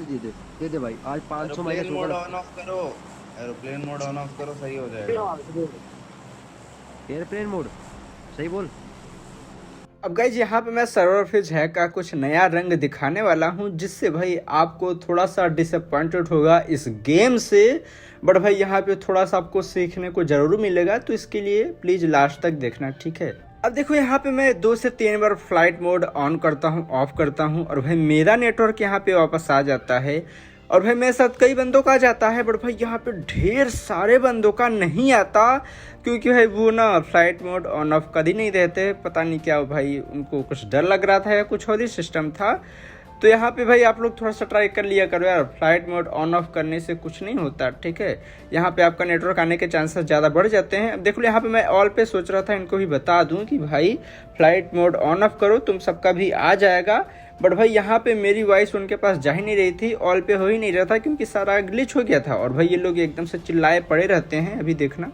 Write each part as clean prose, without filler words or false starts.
दे दे भाई, आज 500 aeroplane minus होगा मोड लगता ऑन ऑफ करो। एरोप्लेन मोड ऑन ऑफ करो, सही हो जाएगा। है। एयरप्लेन मोड, सही बोल। अब गाइज यहाँ पे मैं सर्वर फिज हैक का कुछ नया रंग दिखाने वाला हूँ, जिससे भाई आपको थोड़ा सा डिसअपॉइंटेड होगा इस गेम से, बट भाई यहाँ पे थोड़ा सा आपको सीखने को जरूर मिलेगा, तो इसके लिए प्लीज लास्ट तक देखना, ठीक है। अब देखो यहाँ पे मैं 2 से 3 बार फ्लाइट मोड ऑन करता हूँ, ऑफ करता हूँ, और भाई मेरा नेटवर्क यहाँ पे वापस आ जाता है। और भाई मेरे साथ कई बंदों का आ जाता है, बट भाई यहाँ पे ढेर सारे बंदों का नहीं आता, क्योंकि भाई वो ना फ्लाइट मोड ऑन ऑफ कर ही नहीं देते। पता नहीं क्या भाई, उनको कुछ डर लग रहा था या कुछ और ही सिस्टम था। तो यहाँ पे भाई आप लोग थोड़ा सा ट्राई कर लिया करो यार, फ्लाइट मोड ऑन ऑफ करने से कुछ नहीं होता, ठीक है। यहाँ पे आपका नेटवर्क आने के चांसेस ज़्यादा बढ़ जाते हैं। अब देखो यहाँ पे मैं ऑल पे सोच रहा था इनको भी बता दूँ कि भाई फ्लाइट मोड ऑन ऑफ करो, तुम सबका भी आ जाएगा। बट भाई यहाँ पे मेरी वॉइस उनके पास जा ही नहीं रही थी, ऑल पे हो ही नहीं रहा था, क्योंकि सारा ग्लिच हो गया था। और भाई ये लोग एकदम से चिल्लाए पड़े रहते हैं, अभी देखना।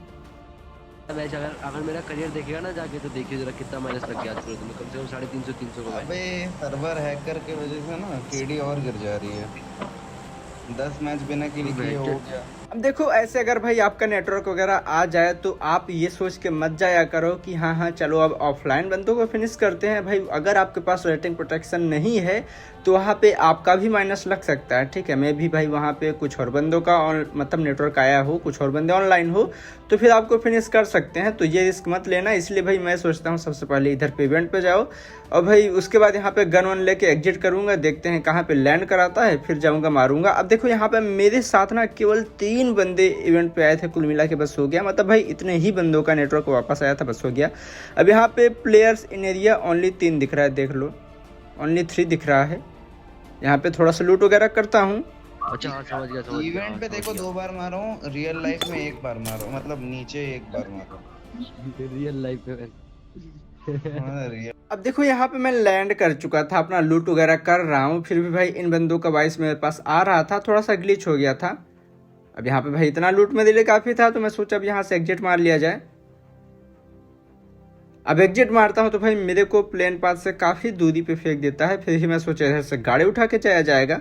मैच अगर अगर मेरा करियर देखेगा ना जाके, तो देखिए जरा कितना माइनस लग गया आज पूरे दिन में, कम से कम 350 को अबे सर्वर हैकर के वजह से ना केडी और गिर जा रही है। 10 मैच बिना किल किए हो गया। अब देखो ऐसे अगर भाई आपका नेटवर्क वगैरह आ जाए, तो आप ये सोच के मत जाया करो कि हाँ हाँ चलो अब ऑफलाइन बंदों को फिनिश करते हैं। भाई अगर आपके पास रेटिंग प्रोटेक्शन नहीं है, तो वहाँ पे आपका भी माइनस लग सकता है, ठीक है। मैं भी भाई वहाँ पे कुछ और बंदों का मतलब नेटवर्क आया हो, कुछ और बंदे ऑनलाइन हो, तो फिर आपको फिनिश कर सकते हैं। तो ये रिस्क मत लेना, इसलिए भाई मैं सोचता हूँ सबसे पहले इधर पे इवेंट पे जाओ, और भाई उसके बाद यहाँ पे गन वन लेके एग्जिट करूंगा, देखते हैं कहाँ पे लैंड कराता है, फिर जाऊंगा मारूंगा। अब देखो यहाँ पे मेरे साथ ना केवल 3 बंदे इवेंट पे आए थे, कुल मिला के बस हो गया। मतलब भाई इतने ही बंदों का नेटवर्क वापस आया था, बस हो गया। अब यहाँ पे प्लेयर्स इन एरिया ओनली 3 दिख रहा है, देख लो, ओनली 3 दिख रहा है। यहाँ पे थोड़ा सा लूट वगैरह करता हूँ। अच्छा हाँ, समझ गया समझ गया। इवेंट पे देखो 2 बार मारो, रियल लाइफ में 1 बार मारो, मतलब नीचे 1 बार मारो। रियल लाइफ में हाँ, रियल। अब देखो यहाँ पे मैं लैंड कर चुका था, अपना लूट वगैरह कर रहा हूँ, फिर भी भाई इन बंदों का वॉइस मेरे पास आ रहा था, थोड़ा सा ग्लिच हो गया था। अब यहाँ पे भाई इतना लूट मेरे लिए काफी था, तो मैं सोचा अब यहाँ से एग्जिट मार लिया जाए। अब एग्जिट मारता हूँ तो भाई मेरे को प्लेन पाथ से काफी दूरी पे फेंक देता है, फिर ही मैं सोचा इधर से गाड़ी उठा के चला जाएगा।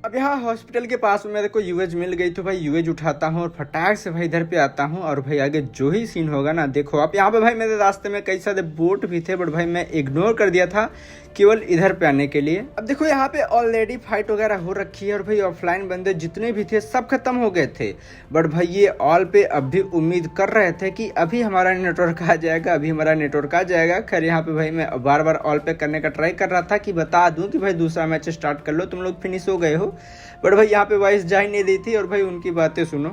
अब यहाँ हॉस्पिटल के पास में मेरे को यूएज मिल गई, तो भाई यूएज उठाता हूँ और फटाक से भाई इधर पे आता हूँ, और भाई आगे जो ही सीन होगा ना देखो। अब यहाँ पे भाई मेरे रास्ते में कई सारे बोट भी थे, बट भाई मैं इग्नोर कर दिया था केवल इधर पे आने के लिए। अब देखो यहाँ पे ऑलरेडी फाइट वगैरह हो रखी है, और भाई ऑफलाइन बंदे जितने भी थे सब खत्म हो गए थे। बट भाई ये ऑल पे अब भी उम्मीद कर रहे थे कि अभी हमारा नेटवर्क आ जाएगा, अभी हमारा नेटवर्क आ जाएगा। खैर यहाँ पे भाई मैं बार बार ऑल पे करने का ट्राई कर रहा था कि बता दूं कि भाई दूसरा मैच स्टार्ट कर लो, तुम लोग फिनिश हो गए हो। बट भाई यहाँ पे वॉइस जा ही नहीं रही थी, और भाई उनकी बातें सुनो।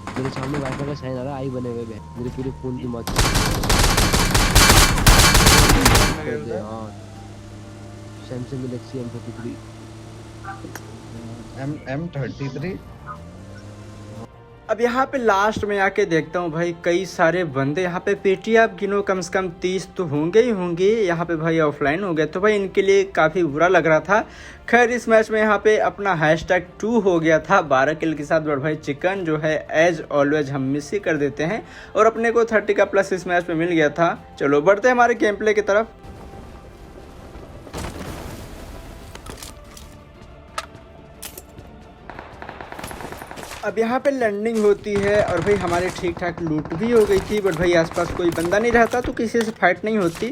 मेरे सामने वाईफाई का साइन आ रहा है, आई बने हुए हैं मेरे पूरे फोन की मौत। हाँ, सैमसंग गैलेक्सी M33। M33। अब यहाँ पे लास्ट में आके देखता हूँ भाई कई सारे बंदे यहाँ पे पेटी, आप गिनो कम से कम 30 तो होंगे ही होंगे, यहाँ पे भाई ऑफलाइन हो गए, तो भाई इनके लिए काफ़ी बुरा लग रहा था। खैर इस मैच में यहाँ पे अपना #2 हो गया था 12 किल के साथ। बट भाई चिकन जो है एज ऑलवेज हम मिस ही कर देते हैं, और अपने को 30 का प्लस इस मैच में मिल गया था। चलो बढ़ते हैं हमारे गेम प्ले की तरफ। अब यहाँ पे लैंडिंग होती है, और भाई हमारे ठीक ठाक लूट भी हो गई थी, बट भाई आसपास कोई बंदा नहीं रहता, तो किसी से फाइट नहीं होती।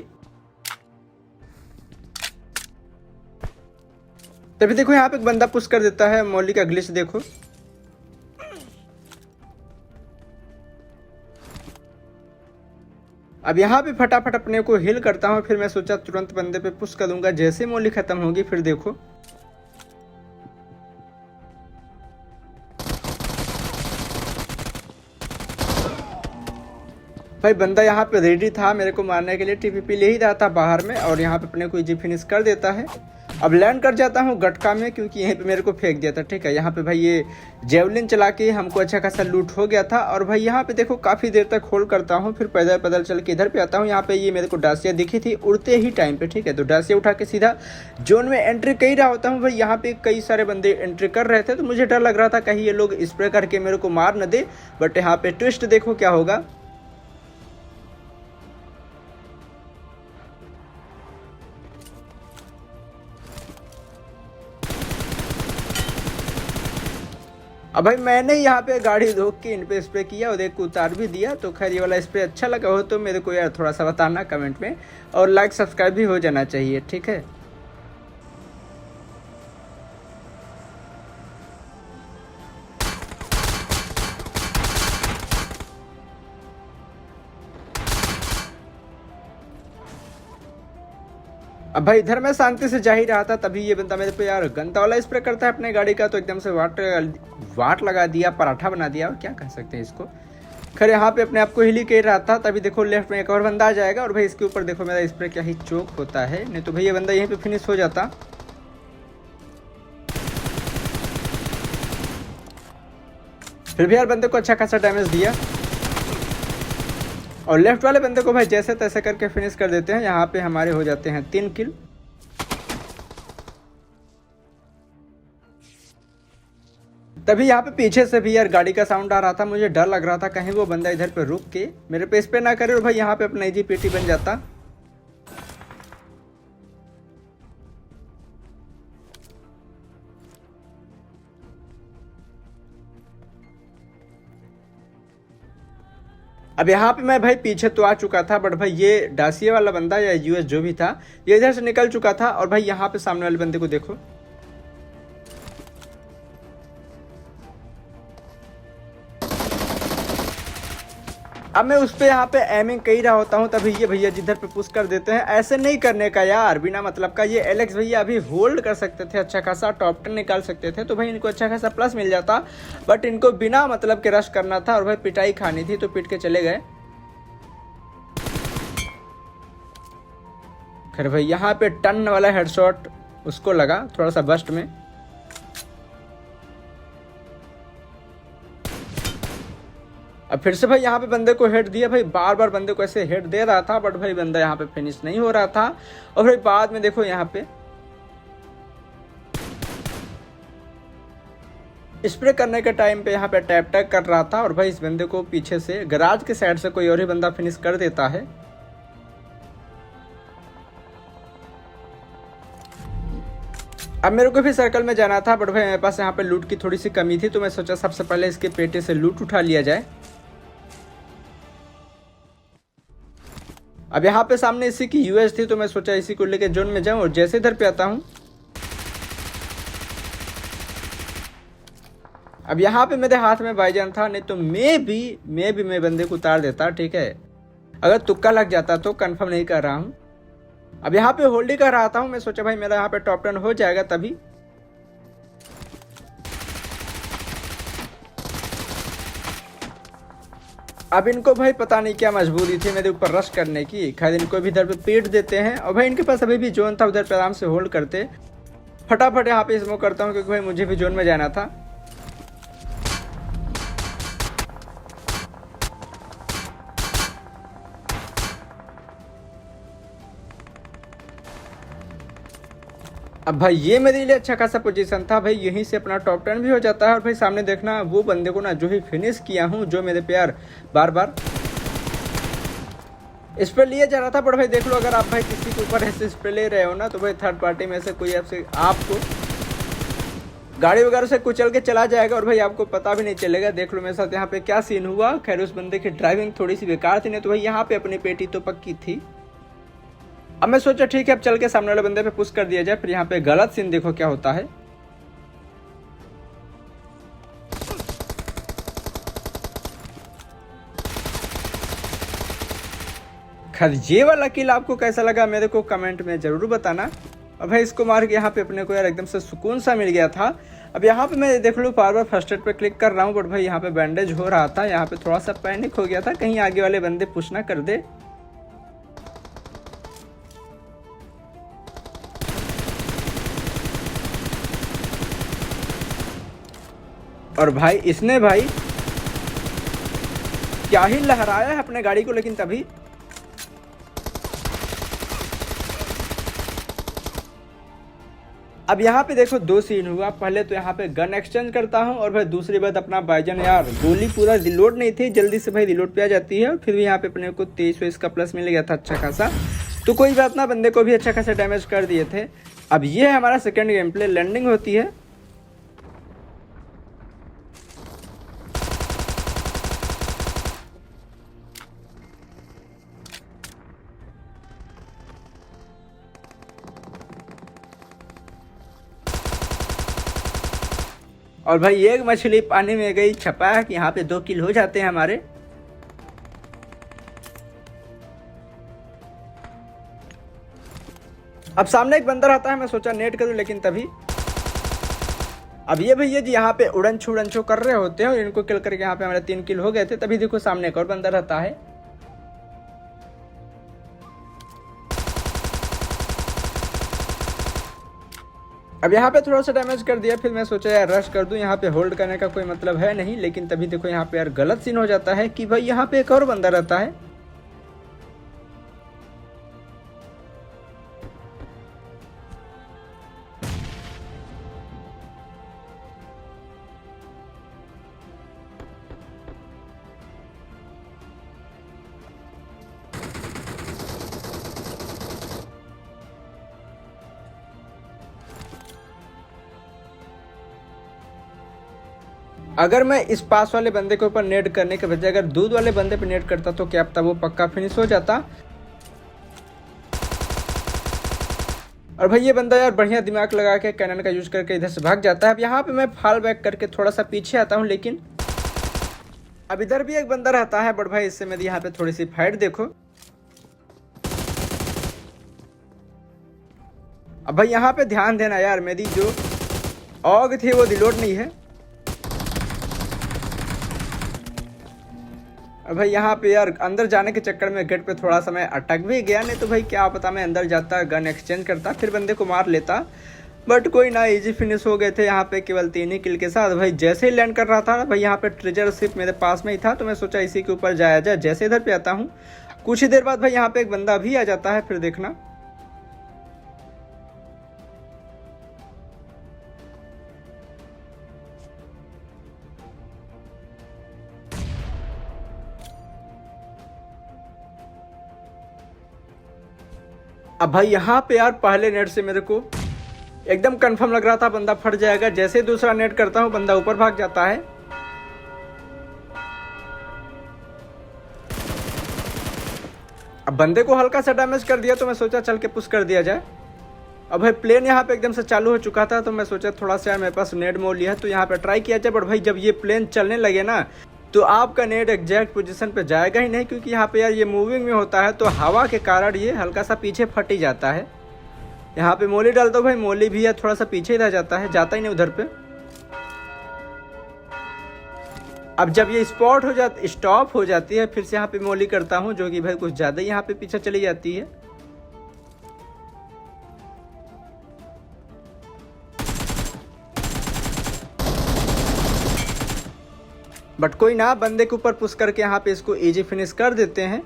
तभी देखो यहाँ पे एक बंदा पुश कर देता है, मौली का ग्लिच देखो। अब यहाँ पे फटाफट अपने को हिल करता हूँ, फिर मैं सोचा तुरंत बंदे पे पुश कर दूंगा, जैसे मौली खत्म होगी फिर देखो। भाई बंदा यहाँ पे रेडी था मेरे को मारने के लिए, टीपीपी ले ही रहा था बाहर में, और यहाँ पे अपने को इजी फिनिश कर देता है। अब लैंड कर जाता हूँ गटका में, क्योंकि यहीं पे मेरे को फेंक दिया था, ठीक है। यहाँ पे भाई ये जेवलिन चला के हमको अच्छा खासा लूट हो गया था। और भाई यहाँ पे देखो काफ़ी देर तक होल्ड करता हूँ, फिर पैदल पैदल चल के इधर पे आता हूँ। यहाँ पे ये मेरे को डासिया दिखी थी उड़ते ही टाइम पे, ठीक है। तो डासिया उठा के सीधा जोन में एंट्री कर ही रहा होता हूँ। भाई यहाँ पे कई सारे बंदे एंट्री कर रहे थे, तो मुझे डर लग रहा था कहीं ये लोग स्प्रे करके मेरे को मार न दे। बट यहाँ पे ट्विस्ट देखो क्या होगा। अब भाई मैंने यहाँ पे गाड़ी रोक के इन पे स्प्रे किया और एक को उतार भी दिया। तो खैर ये वाला स्प्रे अच्छा लगा हो तो मेरे को यार थोड़ा सा बताना कमेंट में, और लाइक सब्सक्राइब भी हो जाना चाहिए, ठीक है। अब भाई इधर मैं शांति से जा ही रहा था, तभी ये बंदा मेरे पे यार गंदा वाला स्प्रे करता है अपने गाड़ी का। तो एकदम से वाट लगा दिया, पराठा बना दिया, और क्या कह सकते हैं इसको। खैर यहाँ पे अपने आप को हिली कर रहा था, तभी देखो लेफ्ट में एक और बंदा आ जाएगा और भाई इसके ऊपर देखो मेरा स्प्रे क्या ही चोक होता है, नहीं तो भाई ये बंदा यहीं पे फिनिश हो जाता। फिर भी यार बंदे को अच्छा खासा डैमेज दिया, और लेफ्ट वाले बंदे को भाई जैसे तैसे करके फिनिश कर देते हैं। यहाँ पे हमारे हो जाते हैं 3 किल। तभी यहाँ पे पीछे से भी यार गाड़ी का साउंड आ रहा था, मुझे डर लग रहा था कहीं वो बंदा इधर पे रुक के मेरे पे स्प्रे ना करे और भाई यहाँ पे अपना इजी पेटी बन जाता। अब यहाँ पे मैं भाई पीछे तो आ चुका था, बट भाई ये डासिया वाला बंदा या यूएस जो भी था ये इधर से निकल चुका था। और भाई यहाँ पे सामने वाले बंदे को देखो, अब मैं उस पे यहाँ पे एमिंग कर ही रहा होता हूँ, तभी ये भैया जिधर पे पुश कर देते हैं। ऐसे नहीं करने का यार, बिना मतलब का। ये एलेक्स भैया अभी होल्ड कर सकते थे, अच्छा खासा टॉप 10 निकाल सकते थे, तो भाई इनको अच्छा खासा प्लस मिल जाता। बट इनको बिना मतलब के रश करना था और भाई पिटाई खानी थी, तो पिट के चले गए। खैर भाई यहाँ पे टन वाला हेडशॉट उसको लगा थोड़ा सा बस्ट में। अब फिर से भाई यहाँ पे बंदे को हेड दिया, भाई बार बार बंदे को ऐसे हेड दे रहा था, बट भाई बंदा यहाँ पे फिनिश नहीं हो रहा था। और भाई बाद में देखो यहाँ पे स्प्रे करने के टाइम पे यहाँ पे टैप टैग कर रहा था, और भाई इस बंदे को पीछे से गराज के साइड से कोई और ही बंदा फिनिश कर देता है। अब मेरे को भी सर्कल में जाना था, बट भाई मेरे पास यहाँ पे लूट की थोड़ी सी कमी थी, तो मैं सोचा सबसे पहले इसके पेटे से लूट उठा लिया जाए। अब यहाँ पे सामने इसी की यूएस थी, तो मैं सोचा इसी को लेके जोन में जाऊं, और जैसे इधर पे आता हूं अब यहाँ पे मेरे हाथ में भाईजान था, नहीं तो मैं बंदे को उतार देता, ठीक है। अगर तुक्का लग जाता तो, कंफर्म नहीं कर रहा हूँ। अब यहाँ पे होल्ड ही कर रहा था, मैं सोचा भाई मेरा यहाँ पे टॉप 10 हो जाएगा तभी। अब इनको भाई पता नहीं क्या मजबूरी थी मेरे ऊपर रश करने की। खैर इनको भी इधर पे पीट देते हैं, और भाई इनके पास अभी भी जोन था, उधर पे आराम से होल्ड करते। फटाफट यहाँ पे स्मोक करता हूँ, क्योंकि भाई मुझे भी जोन में जाना था। अब भाई ये मेरे लिए अच्छा खासा पोजीशन था, भाई यहीं से अपना टॉप 10 भी हो जाता है। और भाई सामने देखना वो बंदे को ना जो ही फिनिश किया हूँ, जो मेरे पे यार बार बार स्प्रे लिए जा रहा था। बट भाई देख लो, अगर आप भाई किसी के ऊपर ऐसे स्प्रे ले रहे हो ना, तो भाई थर्ड पार्टी में से कोई आपको गाड़ी वगैरह से कुचल के चला जाएगा, और भाई आपको पता भी नहीं चलेगा। देख लो मेरे साथ यहाँ पे क्या सीन हुआ। खैर उस बंदे की ड्राइविंग थोड़ी सी बेकार थी, नहीं तो भाई यहाँ पे अपनी पेटी तो पक्की थी। अब मैं सोचा ठीक है, अब चल के सामने वाले बंदे पे पुश कर दिया जाए। फिर यहाँ पे गलत सीन देखो क्या होता है। खैर ये वाला किल आपको कैसा लगा मेरे को कमेंट में जरूर बताना। अब भाई इसको मार के यहाँ पे अपने को यार एकदम से सुकून सा मिल गया था। अब यहाँ पे मैं देख लूँ बार बार फर्स्ट एड पे क्लिक कर रहा हूँ, बट भाई यहाँ पे बैंडेज हो रहा था। यहाँ पे थोड़ा सा पैनिक हो गया था, कहीं आगे वाले बंदे पुश ना कर दे। और भाई इसने भाई क्या ही लहराया है अपने गाड़ी को, लेकिन तभी अब यहाँ पे देखो दो सीन हुआ। पहले तो यहाँ पे गन एक्सचेंज करता हूँ, और भाई दूसरी बात अपना भाईजान यार गोली पूरा रिलोड नहीं थी, जल्दी से भाई रिलोड पे आ जाती है। और फिर भी यहाँ पे अपने को 23 का प्लस मिल गया था अच्छा खासा, तो कोई बात ना, बंदे को भी अच्छा खासा डैमेज कर दिए थे। अब ये हमारा सेकेंड गेम प्ले, लैंडिंग होती है। और भाई एक मछली पानी में गई, छपा कि यहाँ पे 2 किल हो जाते हैं हमारे। अब सामने एक बंदर आता है, मैं सोचा नेट करूं, लेकिन तभी अब ये भैया जी यहाँ पे उड़न छो कर रहे होते हैं और इनको किल करके यहाँ पे हमारे 3 किल हो गए थे। तभी देखो सामने एक और बंदर आता है। अब यहाँ पे थोड़ा सा डैमेज कर दिया, फिर मैं सोचा यार रश कर दूं, यहाँ पे होल्ड करने का कोई मतलब है नहीं। लेकिन तभी देखो यहाँ पे यार गलत सीन हो जाता है कि भाई यहाँ पे एक और बंदा रहता है। अगर मैं इस पास वाले बंदे के ऊपर नेट करने के बजाय अगर दूध वाले बंदे पे नेट करता तो क्या पता वो पक्का फिनिश हो जाता। और भाई ये बंदा यार बढ़िया दिमाग लगा के कैनन का यूज करके इधर से भाग जाता है। अब यहाँ पे मैं फॉल बैक करके थोड़ा सा पीछे आता हूँ, लेकिन अब इधर भी एक बंदा रहता है। बट भाई इससे मेरी यहाँ पे थोड़ी सी फाइट देखो। अब भाई यहाँ पे ध्यान देना यार, मेरी जो ऑग थी वो रिलोड नहीं है। अब भाई यहाँ पे यार अंदर जाने के चक्कर में गेट पे थोड़ा सा मैं अटक भी गया, नहीं तो भाई क्या पता मैं अंदर जाता, गन एक्सचेंज करता, फिर बंदे को मार लेता। बट कोई ना, इजी फिनिश हो गए थे यहाँ पे केवल 3 ही किल के साथ। भाई जैसे ही लैंड कर रहा था भाई यहाँ पे ट्रेजर शिप मेरे पास में ही था, तो मैं सोचा इसी के ऊपर जाया जाए। जैसे इधर पे आता हूँ कुछ ही देर बाद भाई यहाँ पे एक बंदा भी आ जाता है, फिर देखना। अब भाई यहाँ पे यार पहले नेट से मेरे को एकदम कंफर्म लग रहा था बंदा फट जाएगा। जैसे ही दूसरा नेट करता हूँ बंदा ऊपर भाग जाता है। अब बंदे को हल्का सा डैमेज कर दिया, तो मैं सोचा चल के पुश कर दिया जाए। अब भाई प्लेन यहाँ पे एकदम से चालू हो चुका था, तो मैं सोचा थोड़ा सा यार मेरे पास नेट मोल लिया है तो यहाँ पे ट्राई किया जाए। बट भाई जब ये प्लेन चलने लगे ना तो आपका नेट एग्जैक्ट पोजीशन पे जाएगा ही नहीं, क्योंकि यहाँ पे यार ये मूविंग में होता है, तो हवा के कारण ये हल्का सा पीछे फट ही जाता है। यहाँ पे मोली डाल दो भाई, मोली भी यार थोड़ा सा पीछे ही रह जाता है, जाता ही नहीं उधर पे। अब जब ये स्टॉप हो जाती है, फिर से यहाँ पे मोली करता हूँ, जो कि भाई कुछ ज्यादा ही यहाँ पे पीछे चली जाती है। बट कोई ना, बंदे के ऊपर पुश करके यहाँ पे इसको इजी फिनिश कर देते हैं।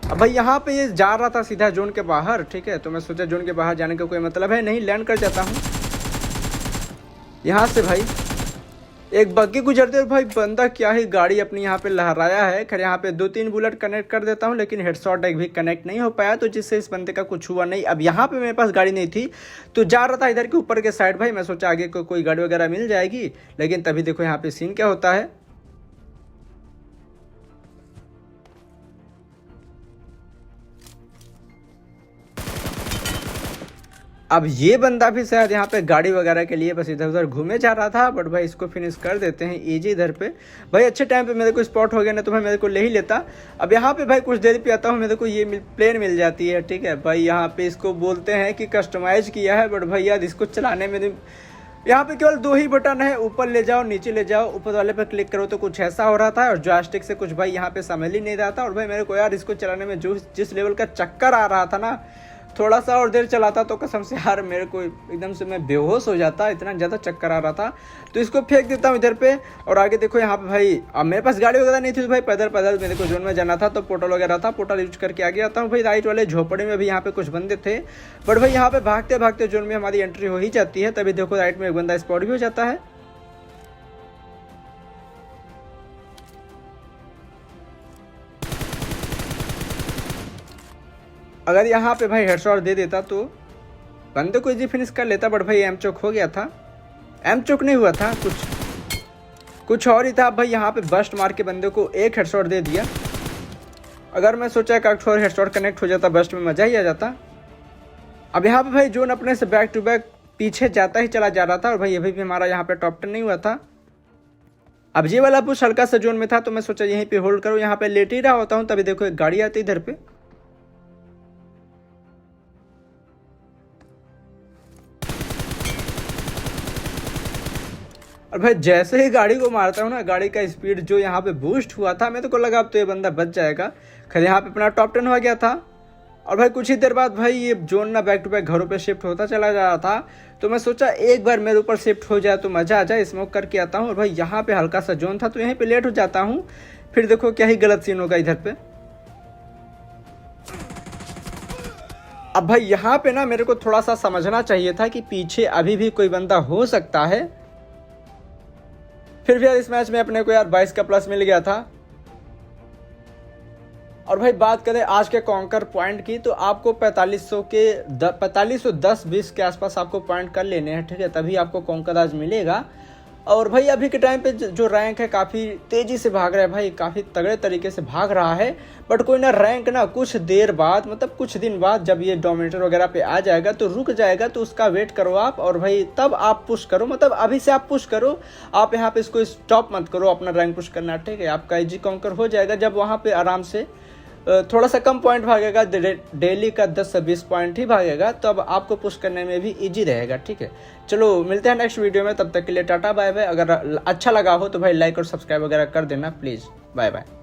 अब भाई यहाँ पे ये जा रहा था सीधा जोन के बाहर, ठीक है, तो मैं सोचा जोन के बाहर जाने का कोई मतलब है नहीं, लैंड कर जाता हूँ। यहाँ से भाई एक बग्गी गुजरते हुए भाई बंदा क्या ही गाड़ी अपनी यहाँ पे लहराया है। खैर यहाँ पे 2-3 बुलेट कनेक्ट कर देता हूँ, लेकिन हेडशॉट एक भी कनेक्ट नहीं हो पाया, तो जिससे इस बंदे का कुछ हुआ नहीं। अब यहाँ पे मेरे पास गाड़ी नहीं थी, तो जा रहा था इधर के ऊपर के साइड। भाई मैं सोचा आगे को कोई गाड़ी वगैरह मिल जाएगी, लेकिन तभी देखो यहाँ पे सीन क्या होता है। अब ये बंदा भी शायद यहाँ पे गाड़ी वगैरह के लिए बस इधर उधर घूमे जा रहा था। बट भाई इसको फिनिश कर देते हैं इजी इधर पे। भाई अच्छे टाइम पे मेरे को स्पॉट हो गया, ना तो भाई मेरे को ले ही लेता। अब यहाँ पे भाई कुछ देर पे आता हूँ, मेरे को ये प्लेन मिल जाती है, ठीक है। भाई यहाँ पे इसको बोलते हैं कि कस्टमाइज किया है, बट भाई यार इसको चलाने में यहाँ पे केवल 2 ही बटन है, ऊपर ले जाओ नीचे ले जाओ। ऊपर वाले पे क्लिक करो तो कुछ ऐसा हो रहा था, और जॉयस्टिक से कुछ भाई यहाँ पे समझ ही नहीं रहा था। और भाई मेरे को यार इसको चलाने में जिस लेवल का चक्कर आ रहा था ना, थोड़ा सा और देर चलाता तो कसम से यार मेरे को एकदम से मैं बेहोश हो जाता, इतना ज़्यादा चक्कर आ रहा था। तो इसको फेंक देता हूँ इधर पे। और आगे देखो यहाँ पे भाई, अब मेरे पास गाड़ी वगैरह नहीं थी, तो भाई पैदल पैदल मेरे को जोन में जाना था, तो पोर्टल वगैरह था, पोर्टल यूज करके आगे आता हूँ। भाई राइट वाले झोपड़े में भी यहाँ पे कुछ बंदे थे, बट भाई यहाँ पे भागते भागते जोन में हमारी एंट्री हो ही जाती है। तभी देखो राइट में एक बंदा स्पॉट भी हो जाता है। अगर यहाँ पे भाई हेडशॉट दे देता तो बंदे को इजी फिनिश कर लेता, बट भाई एम चोक हो गया था। एम चोक नहीं हुआ था, कुछ और ही था। भाई यहाँ पे बस्ट मार के बंदे को एक हेडशॉट दे दिया। अगर मैं सोचा कि और हेडशॉट कनेक्ट हो जाता बस्ट में, मजा ही आ जाता। अब यहाँ पे भाई जोन अपने से बैक टू बैक पीछे जाता ही चला जा रहा था और भाई अभी भी हमारा यहाँ पे टॉप 10 नहीं हुआ था। अब ये वाला पुश हल्का सा जोन में था तो मैं सोचा यहीं पे होल्ड करूँ, यहाँ पे लेट ही रहा होता हूँ, तभी देखो एक गाड़ी आती इधर पे। और भाई जैसे ही गाड़ी को मारता हूँ ना, गाड़ी का स्पीड जो यहाँ पे बूस्ट हुआ था, मेरे को लगा अब तो ये बंदा बच जाएगा। खैर यहाँ पे अपना टॉप 10 हो गया था। और भाई कुछ ही देर बाद भाई ये जोन ना बैक टू बैक घरों पे शिफ्ट होता चला जा रहा था, तो मैं सोचा एक बार मेरे ऊपर शिफ्ट हो जाए तो मज़ा आ जाए, स्मोक करके आता हूँ। और भाई यहाँ पे हल्का सा जोन था तो यहीं पे लेट हो जाता हूँ। फिर देखो क्या ही गलत सीन होगा इधर पे। अब भाई यहाँ पे ना मेरे को थोड़ा सा समझना चाहिए था कि पीछे अभी भी कोई बंदा हो सकता है। फिर भी यार इस मैच में अपने को यार 22 का प्लस मिल गया था। और भाई बात करें आज के कॉन्कर पॉइंट की, तो आपको 4510-20 के आसपास आपको पॉइंट कर लेने हैं, ठीक है, तभी आपको कॉन्कर आज मिलेगा। और भाई अभी के टाइम पे जो रैंक है काफ़ी तेज़ी से भाग रहा है भाई, काफ़ी तगड़े तरीके से भाग रहा है। बट कोई ना रैंक ना कुछ देर बाद, मतलब कुछ दिन बाद जब ये डोमिनेटर वगैरह पे आ जाएगा तो रुक जाएगा, तो उसका वेट करो आप और भाई तब आप पुश करो, मतलब अभी से आप पुश करो। आप यहाँ पे इसको स्टॉप मत करो अपना रैंक पुश करना, ठीक है। आपका इजी कॉन्कर हो जाएगा जब वहाँ पे आराम से थोड़ा सा कम पॉइंट भागेगा, डेली का 10 से 20 पॉइंट ही भागेगा, तो अब आपको पुश करने में भी इजी रहेगा, ठीक है। चलो मिलते हैं नेक्स्ट वीडियो में, तब तक के लिए टाटा बाय बाय। अगर अच्छा लगा हो तो भाई लाइक और सब्सक्राइब वगैरह कर देना प्लीज़। Bye bye.